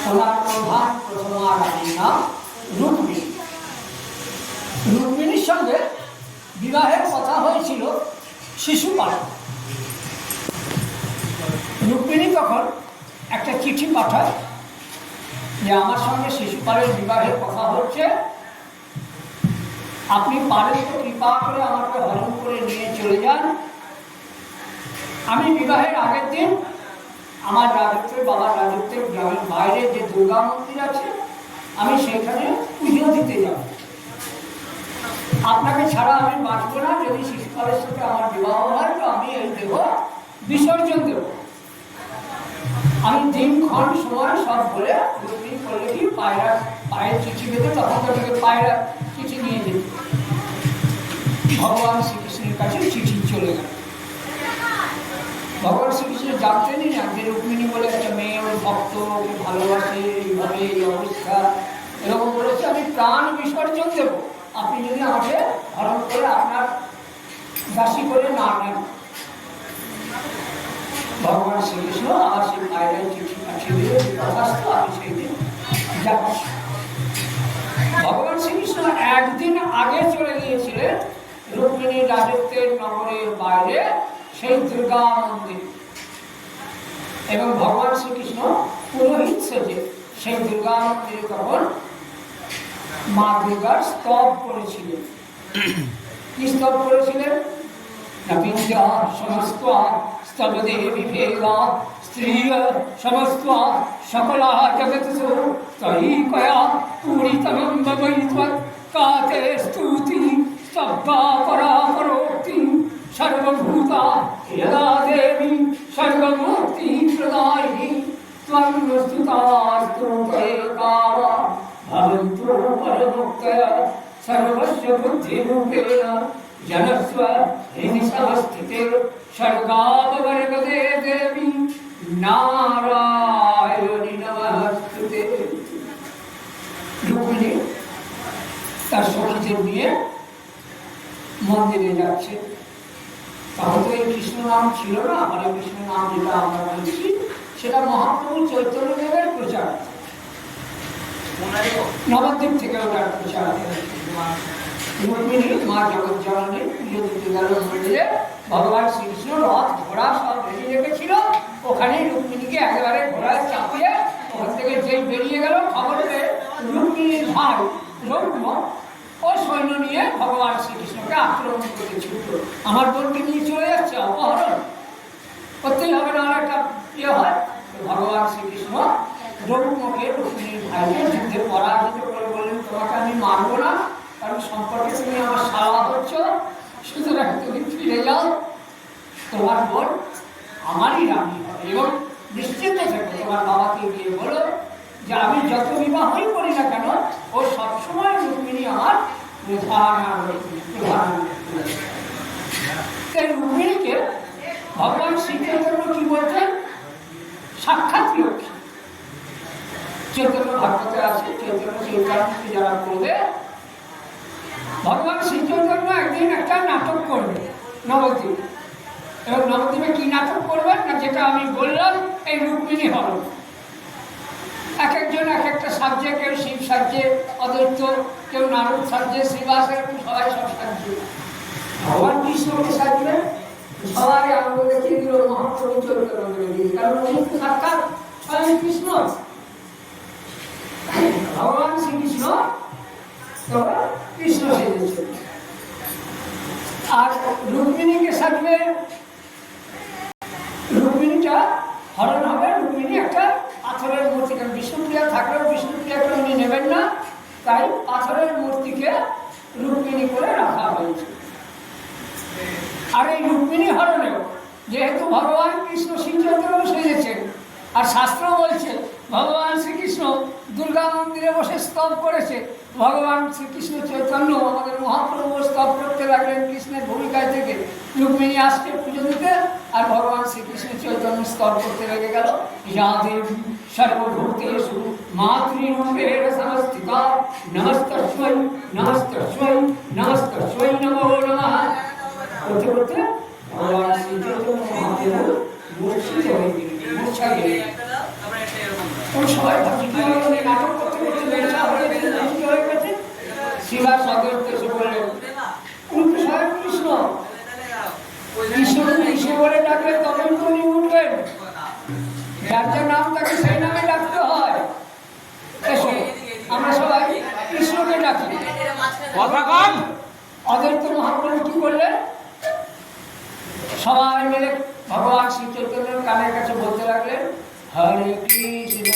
ওনার প্রধান প্রথমা রানীর নাম রুক্মিণী। রুক্মিণীর সঙ্গে বিবাহের কথা হয়েছিল শিশুপাল। রুক্মিণী তখন একটা চিঠি পাঠায় যে আমার সঙ্গে শিশুপালের বিবাহের কথা হচ্ছে, আপনি পারেন তো কৃপা করে আমাকে হরণ করে নিয়ে চলে যান। আমি বিবাহের আগের দিন আমার রাজত্বের, বাবার রাজত্বের গ্রামের বাইরে যে দুর্গা মন্দির আছে, আমি সেখানে পুজো দিতে যাব। আপনাকে ছাড়া আমি বাঁচব না। যদি শিশুপালের সাথে আমার বিবাহ হয় তো আমি এই দেহ বিসর্জন দেব। আমি দিনক্ষণ সময় সব বলে রুক্মিণী করলে কি পায়ের চিঠি বেঁধে তখন তাদেরকে পায়রা চিঠি নিয়ে যেত। ভগবান শ্রীকৃষ্ণের কাছে চিঠি চলে গেল। ভগবান শ্রীকৃষ্ণ জানতেনই না যে রুক্মিণী বলে একটা মেয়ে, ওর ভক্ত, ওকে ভালোবাসে, এইভাবে এই অবস্থা এরকম বলেছে, আমি প্রাণ বিসর্জন দেব আপনি যদি আমাকে হরণ করে আপনার দাসী করে না নেন। ভগবান শ্রীকৃষ্ণ আমার সেই পায়রায় চিঠি পাঠিয়ে দিলে যথার্থ আমি সেই দিন যাচ্ছি। ভগবান শ্রীকৃষ্ণ একদিন আগে চলে গিয়েছিলেন রুক্মিণীর রাজত্বের নগরের বাইরে সেই দুর্গা মন্দির, এবং ভগবান শ্রীকৃষ্ণ পুরোহিত সেজে সেই দুর্গা মন্দিরে তখন মা দুর্গার স্তব করেছিলেন। কি স্তব করেছিলেন? সমস্ত স্তবদেবী ভেদা স্ত্রী সমস্ত সকলা জগৎসু তৈকয়া পূরিতমং ভবৈত্বৎ কাতে স্তুতি স্তব্ধা পরাপরোক্তি সর্বভূতা यदा देवी सर्वमुक्ति प्रदायिनी त्वं स्तुतास्तुते कामा भवन्तु परमुक्तया सर्वस्य बुद्धिरूपेण जनस्व हृदि समस्थिते सर्गापवर्गदे देवी नारायणी नमस्तुते। রুক্মিণী তার সখীদের নিয়ে মন্দিরে যাচ্ছে। তাহলে তো এই কৃষ্ণ নাম ছিল না, হরে কৃষ্ণ নাম যেটা আমরা বলছি সেটা মহাপ্রভু চৈতন্যদেবের প্রচার, নবদ্বীপ থেকে ওটার প্রচার। রুক্মিণী মা জগৎ জননী পুজো দিতে গেল মন্দিরে। ভগবান শ্রীকৃষ্ণ রথ ঘোড়া সব বেরিয়ে রেখেছিল, ওখানেই রুক্মিণীকে একেবারে ঘোড়ায় চাপিয়ে ওখান থেকে যেই বেরিয়ে গেল, খবর পেয়ে রুক্মিণীর ভাই রৌদ্র ও সৈন্য নিয়ে ভগবান শ্রীকৃষ্ণকে আক্রমণ করতে ছুটল। আমার বোনকে নিয়ে চলে যাচ্ছে, অপহরণ করতেই হবে, না একটা ইয়ে হয়। ভগবান শ্রীকৃষ্ণ রৌদ্রকে রুক্মিণীর ভাইকে যুদ্ধে পরাজিত করে বললেন, তোমাকে আমি মারবো না, কারণ সম্পর্কে তুমি আমার শালা হচ্ছ, সুতরাং তুমি ফিরে যাও, তোমার বোন আমারই রানী হবে। এবং নিশ্চিন্ত থেকে তোমার বাবাকে গিয়ে বলো যে আমি যত বিবাহই করি না কেন, ও সবসময় রুক্মিণী আমার রুক্মিণীকে ভগবান শ্রীচৈতন্য কি বলছেন? সাক্ষাৎ লক্ষ্মী। চৈতন্য ভাগবতে আছে, চৈতন্য চৈতন্যকে যারা করবে, ভগবান শ্রীচৈতন্য একদিন একটা নাটক করবে নবদ্বীপ। এবং নবদ্বীপে কি নাটক করবেন না, যেটা আমি বললাম, এই রুক্মিণী হরণ। এক একজন এক একটা সাবজেক্ট, কেউ শিব সাজছে, অদ্বৈত, কেউ নারদ সাজছে, শ্রীবাস, এরকম সবাই সব সাজছে। ভগবান কৃষ্ণকে সাজবে, সবাই আনন্দ দেখিয়ে দিল মহাপ্রভু চৈতন্যদেব, কারণ উনি সাক্ষাৎ স্বয়ং কৃষ্ণ। ভগবান শ্রীকৃষ্ণ তখন কৃষ্ণ সেজেছে। আর রুক্মিণীকে সাজবে, রুক্মিণীটা হরণ হবে। রুক্মিণী একটা পাথরের মূর্তি, কারণ বিষ্ণুপ্রিয়া থাকলেও বিষ্ণুপ্রিয়াকে উনি নেবেন না, তাই পাথরের মূর্তিকে রুক্মিণী করে রাখা হয়েছে। আর এই রুক্মিণী হরণেও যেহেতু ভগবান কৃষ্ণ শ্রীচৈতন্য সেজেছেন, আর শাস্ত্র বলছে ভগবান শ্রীকৃষ্ণ দুর্গা মন্দিরে বসে স্তব করেছে, ভগবান শ্রীকৃষ্ণ চৈতন্য আমাদের মহাপ্রভু স্তব করতে লাগলেন কৃষ্ণের ভূমিকায় থেকে। রুক্মিণী আসছে পুজো দিতে, আর ভগবান শ্রীকৃষ্ণ চৈতন্য স্তব করতে লেগে গেল। ইয়া দেবী সর্বভূতেষু মাতৃরূপেণ সংস্থিতা নমস্তস্मै নমস্তস্मै নমস্তস্मै নমো নমঃ। করতে করতে ভগবান শ্রীচৈতন্য মহাপ্রভু মূর্ছিত হয়ে গেলেন, মূর্ছা গেলেন। ওই সবাই ভাবছি কি হলো, উনি নাটক করতে করতে বেশা হয়ে গেছে, বৃষ্টি হয়ে গেছে। শ্রীবাস অদ্বৈত এসে বললেন, উনি তো স্বয়ং কৃষ্ণ, কৃষ্ণকে কৃষ্ণ বলে ডাকলে তখন তো উনি উঠবেন, যার যার নাম তাকে সেই নামে ডাকতে হয়। এসো আমরা সবাই কৃষ্ণকে ডাকি। কথা কম। অদ্বৈত মহাপ্রভু কি করলেন, সবাই মিলে ভগবান শ্রী চৈতন্যের কানের কাছে বলতে লাগলেন, হরে কৃষ্ণ